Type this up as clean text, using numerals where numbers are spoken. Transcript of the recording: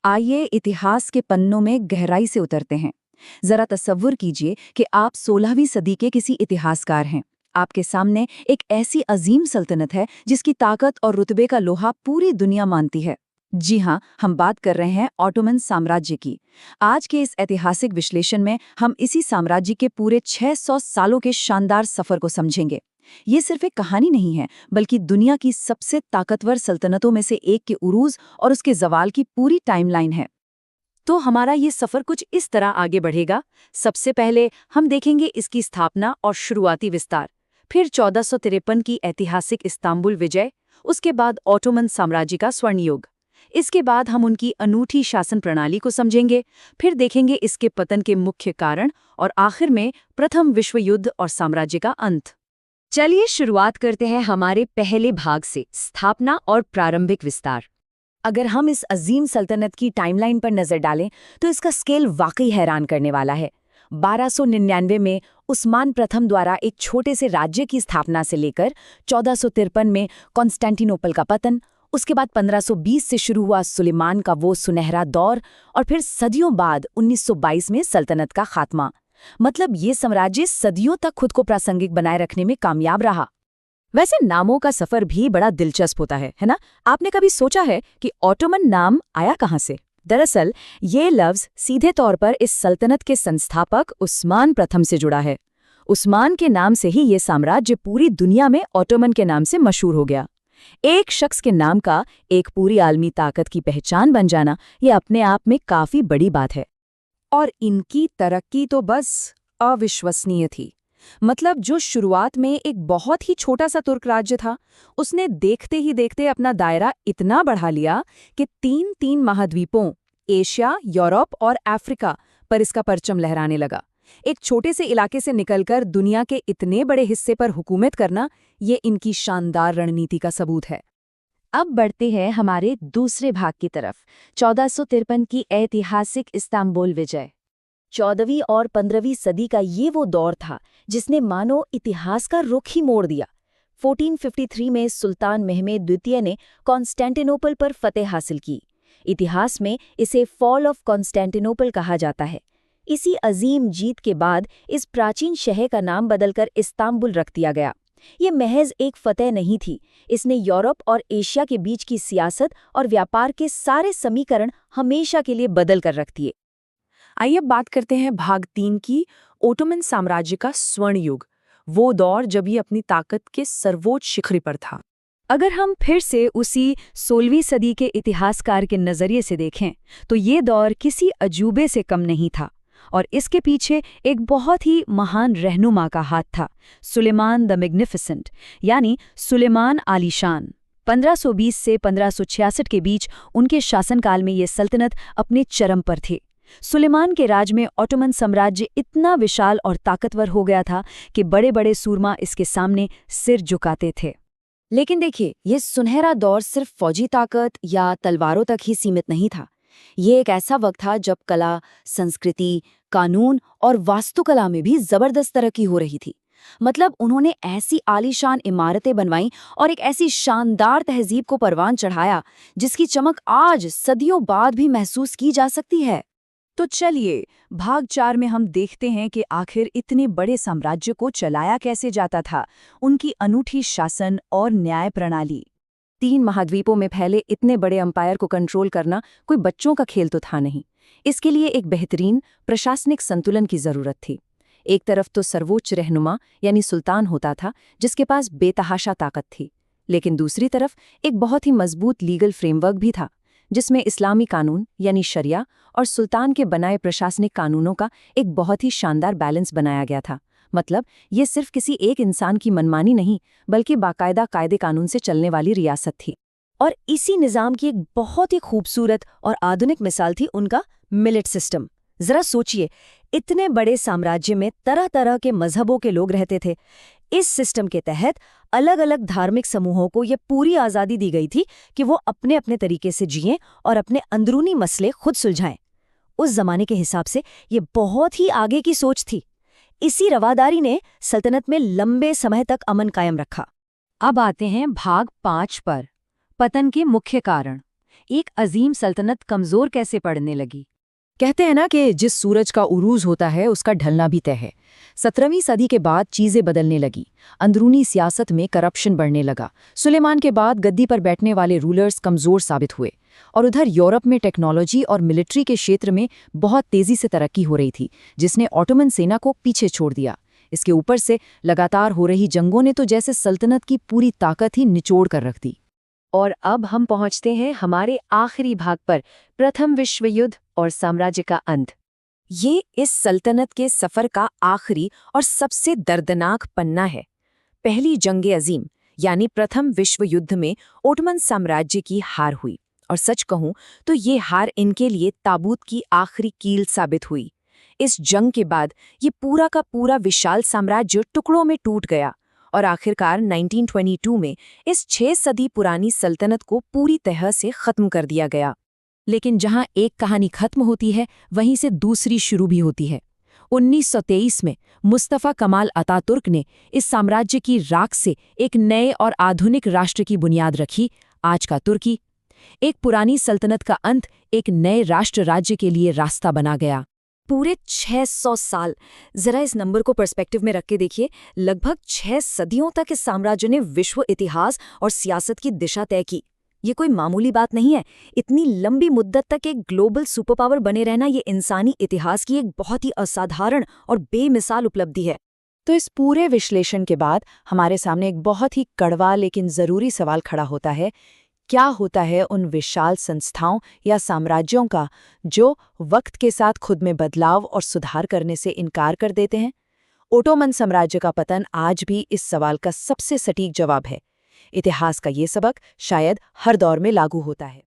आइए इतिहास के पन्नों में गहराई से उतरते हैं। जरा तसव्वुर कीजिए कि आप 16वीं सदी के किसी इतिहासकार हैं। आपके सामने एक ऐसी अजीम सल्तनत है जिसकी ताकत और रुतबे का लोहा पूरी दुनिया मानती है। जी हाँ, हम बात कर रहे हैं ऑटोमन साम्राज्य की। आज के इस ऐतिहासिक विश्लेषण में हम इसी साम्राज्य के पूरे 600 सालों के शानदार सफर को समझेंगे। ये सिर्फ एक कहानी नहीं है, बल्कि दुनिया की सबसे ताकतवर सल्तनतों में से एक के उरूज और उसके जवाल की पूरी टाइमलाइन है। तो हमारा ये सफर कुछ इस तरह आगे बढ़ेगा। सबसे पहले हम देखेंगे इसकी स्थापना और शुरुआती विस्तार, फिर 1453 की ऐतिहासिक इस्तांबुल विजय, उसके बाद ऑटोमन साम्राज्य का स्वर्ण युग। इसके बाद हम उनकी अनूठी शासन प्रणाली को समझेंगे, फिर देखेंगे इसके पतन के मुख्य कारण और आखिर में प्रथम विश्व युद्ध और साम्राज्य का अंत। चलिए शुरुआत करते हैं हमारे पहले भाग से, स्थापना और प्रारंभिक विस्तार। अगर हम इस अजीम सल्तनत की टाइमलाइन पर नजर डालें तो इसका स्केल वाकई हैरान करने वाला है। 1299 में उस्मान प्रथम द्वारा एक छोटे से राज्य की स्थापना से लेकर 1453 में कॉन्स्टेंटिनोपल का पतन, उसके बाद 1520 से शुरू हुआ सुलेमान का वो सुनहरा दौर और फिर सदियों बाद 1922 में सल्तनत का खात्मा। मतलब ये साम्राज्य सदियों तक खुद को प्रासंगिक बनाए रखने में कामयाब रहा। वैसे नामों का सफर भी बड़ा दिलचस्प होता है ना? आपने कभी सोचा है कि ऑटोमन नाम आया कहाँ से? दरअसल ये लफ्ज सीधे तौर पर इस सल्तनत के संस्थापक उस्मान प्रथम से जुड़ा है। उस्मान के नाम से ही ये साम्राज्य पूरी दुनिया में ऑटोमन के नाम से मशहूर हो गया। एक शख्स के नाम का एक पूरी आलमी ताकत की पहचान बन जाना ये अपने आप में काफी बड़ी बात है। और इनकी तरक्की तो बस अविश्वसनीय थी। मतलब जो शुरुआत में एक बहुत ही छोटा सा तुर्क राज्य था, उसने देखते ही देखते अपना दायरा इतना बढ़ा लिया कि तीन महाद्वीपों एशिया, यूरोप और अफ्रीका पर इसका परचम लहराने लगा। एक छोटे से इलाके से निकलकर दुनिया के इतने बड़े हिस्से पर हुकूमत करना, ये इनकी शानदार रणनीति का सबूत है। अब बढ़ते हैं हमारे दूसरे भाग की तरफ, 1453 की ऐतिहासिक इस्तांबुल विजय। 14वीं और 15वीं सदी का ये वो दौर था जिसने मानो इतिहास का रुख ही मोड़ दिया। 1453 में सुल्तान मेहमेद द्वितीय ने कॉन्स्टेंटिनोपल पर फतेह हासिल की। इतिहास में इसे फॉल ऑफ कॉन्स्टेंटिनोपल कहा जाता है। इसी अजीम जीत के बाद इस प्राचीन शहर का नाम बदलकर इस्तांबुल रख दिया गया। ये महज एक फतेह नहीं थी, इसने यूरोप और एशिया के बीच की सियासत और व्यापार के सारे समीकरण हमेशा के लिए बदल कर रख दिए। आइए अब बात करते हैं भाग 3 की, ओटोमन साम्राज्य का स्वर्ण युग, वो दौर जब ये अपनी ताकत के सर्वोच्च शिखर पर था। अगर हम फिर से उसी 16वीं सदी के इतिहासकार के नजरिए से देखें तो ये दौर किसी अजूबे से कम नहीं था और इसके पीछे एक बहुत ही महान रहनुमा का हाथ था, सुलेमान द मैग्निफिसेंट, यानी सुलेमान आलीशान। 1520 से 1566 के बीच उनके शासनकाल में ये सल्तनत अपने चरम पर थी। सुलेमान के राज में ऑटोमन साम्राज्य इतना विशाल और ताकतवर हो गया था कि बड़े बड़े सूरमा इसके सामने सिर झुकाते थे। लेकिन देखिए, ये सुनहरा दौर सिर्फ फौजी ताकत या तलवारों तक ही सीमित नहीं था। ये एक ऐसा वक्त था जब कला, संस्कृति, कानून और वास्तुकला में भी जबरदस्त तरक्की हो रही थी। मतलब उन्होंने ऐसी आलीशान इमारतें बनवाईं और एक ऐसी शानदार तहजीब को परवान चढ़ाया जिसकी चमक आज सदियों बाद भी महसूस की जा सकती है। तो चलिए भाग 4 में हम देखते हैं कि आखिर इतने बड़े साम्राज्य को चलाया कैसे जाता था, उनकी अनूठी शासन और न्याय प्रणाली। 3 महाद्वीपों में फैले इतने बड़े अंपायर को कंट्रोल करना कोई बच्चों का खेल तो था नहीं। इसके लिए एक बेहतरीन प्रशासनिक संतुलन की जरूरत थी। एक तरफ तो सर्वोच्च रहनुमा यानी सुल्तान होता था जिसके पास बेतहाशा ताकत थी, लेकिन दूसरी तरफ एक बहुत ही मजबूत लीगल फ्रेमवर्क भी था जिसमें इस्लामी कानून यानी शरिया और सुल्तान के बनाए प्रशासनिक कानूनों का एक बहुत ही शानदार बैलेंस बनाया गया था। मतलब ये सिर्फ किसी एक इंसान की मनमानी नहीं, बल्कि बाकायदा कायदे कानून से चलने वाली रियासत थी। और इसी निज़ाम की एक बहुत ही खूबसूरत और आधुनिक मिसाल थी उनका मिलिट सिस्टम। जरा सोचिए, इतने बड़े साम्राज्य में तरह तरह के मजहबों के लोग रहते थे। इस सिस्टम के तहत अलग अलग धार्मिक समूहों को यह पूरी आज़ादी दी गई थी कि वो अपने अपने तरीके से जिएं और अपने अंदरूनी मसले खुद सुलझाएं। उस जमाने के हिसाब से ये बहुत ही आगे की सोच थी। इसी रवादारी ने सल्तनत में लंबे समय तक अमन कायम रखा। अब आते हैं भाग 5 पर, पतन के मुख्य कारण। एक अजीम सल्तनत कमजोर कैसे पड़ने लगी? कहते हैं ना कि जिस सूरज का उरूज होता है उसका ढलना भी तय है। 17वीं सदी के बाद चीजें बदलने लगी। अंदरूनी सियासत में करप्शन बढ़ने लगा। सुलेमान के बाद गद्दी पर बैठने वाले रूलर्स कमजोर साबित हुए और उधर यूरोप में टेक्नोलॉजी और मिलिट्री के क्षेत्र में बहुत तेजी से तरक्की हो रही थी, जिसने ऑटोमन सेना को पीछे छोड़ दिया। इसके ऊपर से लगातार हो रही जंगों ने तो जैसे सल्तनत की पूरी ताकत ही निचोड़ कर रख दी। और अब हम पहुंचते हैं हमारे आखिरी भाग पर, प्रथम विश्व युद्ध और साम्राज्य का अंत। ये इस सल्तनत के सफर का आखिरी और सबसे दर्दनाक पन्ना है। पहली जंग अजीम यानी प्रथम विश्व युद्ध में ओटमन साम्राज्य की हार हुई, और सच कहूं तो ये हार इनके लिए ताबूत की आखिरी कील साबित हुई। इस जंग के बाद ये पूरा का पूरा विशाल साम्राज्य टुकड़ों में टूट गया और आखिरकार 1922 में इस 6 सदी पुरानी सल्तनत को पूरी तरह से खत्म कर दिया गया। लेकिन जहां एक कहानी खत्म होती है, वहीं से दूसरी शुरू भी होती है। 1923 में मुस्तफा कमाल अतातुर्क ने इस साम्राज्य की राख से एक नए और आधुनिक राष्ट्र की बुनियाद रखी, आज का तुर्की। एक पुरानी सल्तनत का अंत एक नए राष्ट्र राज्य के लिए रास्ता बना गया। पूरे 600 साल, जरा इस नंबर को पर्सपेक्टिव में रख के देखिए। लगभग 6 सदियों तक इस साम्राज्य ने विश्व इतिहास और सियासत की दिशा तय की। ये कोई मामूली बात नहीं है। इतनी लंबी मुद्दत तक एक ग्लोबल सुपर पावर बने रहना ये इंसानी इतिहास की एक बहुत ही असाधारण और बेमिसाल उपलब्धि है। तो इस पूरे विश्लेषण के बाद हमारे सामने एक बहुत ही कड़वा लेकिन जरूरी सवाल खड़ा होता है। क्या होता है उन विशाल संस्थाओं या साम्राज्यों का जो वक्त के साथ खुद में बदलाव और सुधार करने से इनकार कर देते हैं? ओटोमन साम्राज्य का पतन आज भी इस सवाल का सबसे सटीक जवाब है। इतिहास का ये सबक शायद हर दौर में लागू होता है।